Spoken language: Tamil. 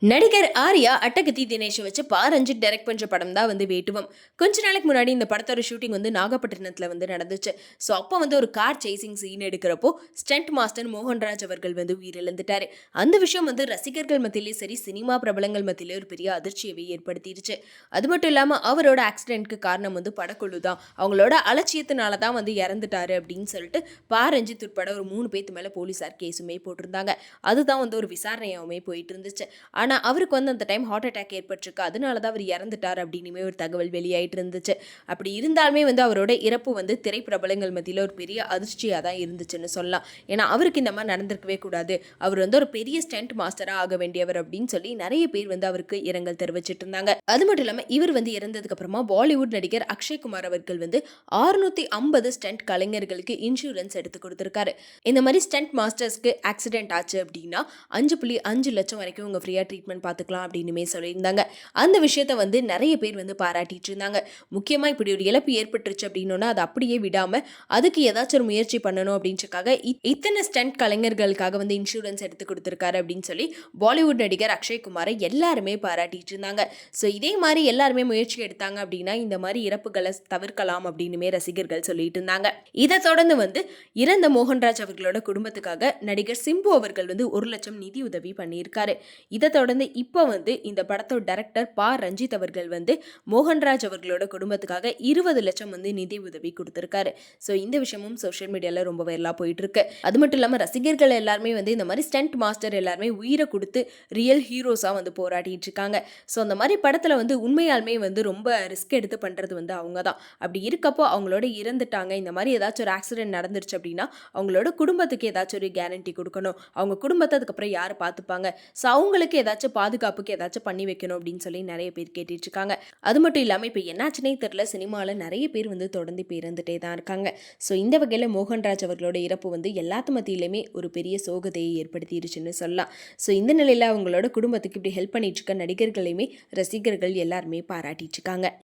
நடிகர் ஆர்யா அட்டகத்தி தினேஷை வச்சு ரஞ்சித் டைரக்ட் பண்ற படம் தான் வேட்டுவம். கொஞ்ச நாளைக்கு முன்னாடி இந்த படத்தோட ஷூட்டிங் நாகப்பட்டினத்துல நடந்துச்சு. ஸோ அப்போ ஒரு கார் சேசிங் சீன் எடுக்கிறப்போ ஸ்டண்ட் மாஸ்டர் மோகன்ராஜ் அவர்கள் உயிரிழந்துட்டாரு. அந்த விஷயம் ரசிகர்கள் மத்தியிலே சரி, சினிமா பிரபலங்கள் மத்தியிலே ஒரு பெரிய அதிர்ச்சியவே ஏற்படுத்திடுச்சு. அது மட்டும் இல்லாமல் அவரோட ஆக்சிடென்ட்க்கு காரணம் படக்குழு தான். அவங்களோட அலட்சியத்தினால தான் இறந்துட்டாரு அப்படின்னு சொல்லிட்டு ரஞ்சித் உட்பட ஒரு 3 பேத்து மேல போலீசார் கேஸுமே போட்டிருந்தாங்க. அதுதான் ஒரு விசாரணையாவுமே போயிட்டு இருந்துச்சு. ஆனால் அவருக்கு அந்த டைம் ஹார்ட் அட்டாக் ஏற்பட்டிருக்கு, அதனால தான் அவர் இறந்துட்டார் அப்படின்னுமே ஒரு தகவல் வெளியாயிட்டு இருந்துச்சு. அப்படி இருந்தாலுமே அவரோட இறப்பு திரைப்பிரபலங்கள் மத்தியில் ஒரு பெரிய அதிர்ச்சியாக தான் இருந்துச்சுன்னு சொல்லலாம். ஏன்னா அவருக்கு இந்த மாதிரி நடந்திருக்கவே கூடாது, அவர் ஒரு பெரிய ஸ்டண்ட் மாஸ்டராக ஆக வேண்டியவர் அப்படின்னு சொல்லி நிறைய பேர் அவருக்கு இரங்கல் தெரிவிச்சிட்டு இருந்தாங்க. அது மட்டும் இல்லாமல் இவர் இறந்ததுக்கு அப்புறமா பாலிவுட் நடிகர் அக்ஷய்குமார் அவர்கள் 650 ஸ்டண்ட் கலைஞர்களுக்கு இன்சூரன்ஸ் எடுத்து கொடுத்திருக்காரு. இந்த மாதிரி ஸ்டண்ட் மாஸ்டர்ஸ்க்கு ஆக்சிடென்ட் ஆச்சு அப்படின்னா 5.5 லட்சம் வரைக்கும் உங்க ஃப்ரீயா ட்ரீட்மெண்ட் பார்த்துக்கலாம் அப்படின்னு சொல்லியிருந்தாங்க. அந்த விஷயத்த நிறைய பேர் பாராட்டிட்டு இருந்தாங்க. முக்கியமா இப்படி ஒரு இழப்பு ஏற்பட்டுருச்சு அப்படின்னா அதை அப்படியே விடாம அதுக்கு ஏதாச்சும் ஒரு முயற்சி பண்ணணும் அப்படின்றக்காக இத்தனை ஸ்டண்ட் கலைஞர்களுக்காக இன்சூரன்ஸ் எடுத்து கொடுத்திருக்காரு அப்படின்னு சொல்லி பாலிவுட் நடிகர் அக்ஷய்குமாரை எல்லாருமே பாராட்டிட்டு இருந்தாங்க. ஸோ இதே மாதிரி எல்லாருமே முயற்சி எடுத்தாங்க அப்படின்னா இந்த மாதிரி இறப்புகளை தவிர்க்கலாம் அப்படின்னு ரசிகர்கள் சொல்லிட்டு இருந்தாங்க. இதை தொடர்ந்து இறந்த மோகன்ராஜ் அவர்களோட குடும்பத்துக்காக நடிகர் சிம்பு அவர்கள் 1 லட்சம் நிதி உதவி பண்ணியிருக்காரு. இதை தொடர்ந்து இப்போ இந்த படத்தோட டைரக்டர் ரஞ்சித் அவர்கள் மோகன்ராஜ் அவர்களோட குடும்பத்துக்காக 20 லட்சம் நிதி உதவி கொடுத்திருக்காரு. ஸோ இந்த விஷயமும் சோஷியல் மீடியால ரொம்ப வைரலா போயிட்டு இருக்கு. அது மட்டும் இல்லாமல் ரசிகர்கள் எல்லாருமே இந்த மாதிரி ஸ்டண்ட் மாஸ்டர் எல்லாருமே உயிரை கொடுத்து ரியல் ஹீரோஸா போராடிட்டு இருக்காங்க. ஸோ அந்த மாதிரி படத்துல உண்மையாலுமே ரொம்ப ரிஸ்க் எடுத்து பண்றது அவங்க தான். அப்படி இருக்கப்போ அவங்களோட இறந்துட்டாங்க, இந்த மாதிரி ஏதாச்சும் ஒரு ஆக்சிடென்ட் நடந்துருச்சு அப்படின்னா அவங்களோட குடும்பத்துக்கு ஏதாச்சும் ஒரு கேரண்டி கொடுக்கணும், அவங்க குடும்பத்தை அதுக்கப்புறம் யார் பார்த்துப்பாங்க, ஸோ அவங்களுக்கு ஏதாச்சும் பாதுகாப்புக்கு ஏதாச்சும் பண்ணி வைக்கணும் அப்படின்னு சொல்லி நிறைய பேர் கேட்டுட்டு இருக்காங்க. அது மட்டும் இல்லாமல் இப்போ என்னாச்சுனே தெரியல, சினிமாவில் நிறைய பேர் தொடர்ந்து இறந்துட்டே தான் இருக்காங்க. ஸோ இந்த வகையில் மோகன்ராஜ் அவர்களோட இறப்பு எல்லாத்து மத்தியிலுமே ஒரு பெரிய சோகத்தையை ஏற்படுத்திடுச்சுன்னு சொல்லலாம். ஸோ இந்த நிலையில் அவங்களோட குடும்பத்துக்கு இப்படி ஹெல்ப் பண்ணிட்டு இருக்க நடிகர்களையுமே ரசிகர்கள் எல்லாருமே பாராட்டிட்டு இருக்காங்க.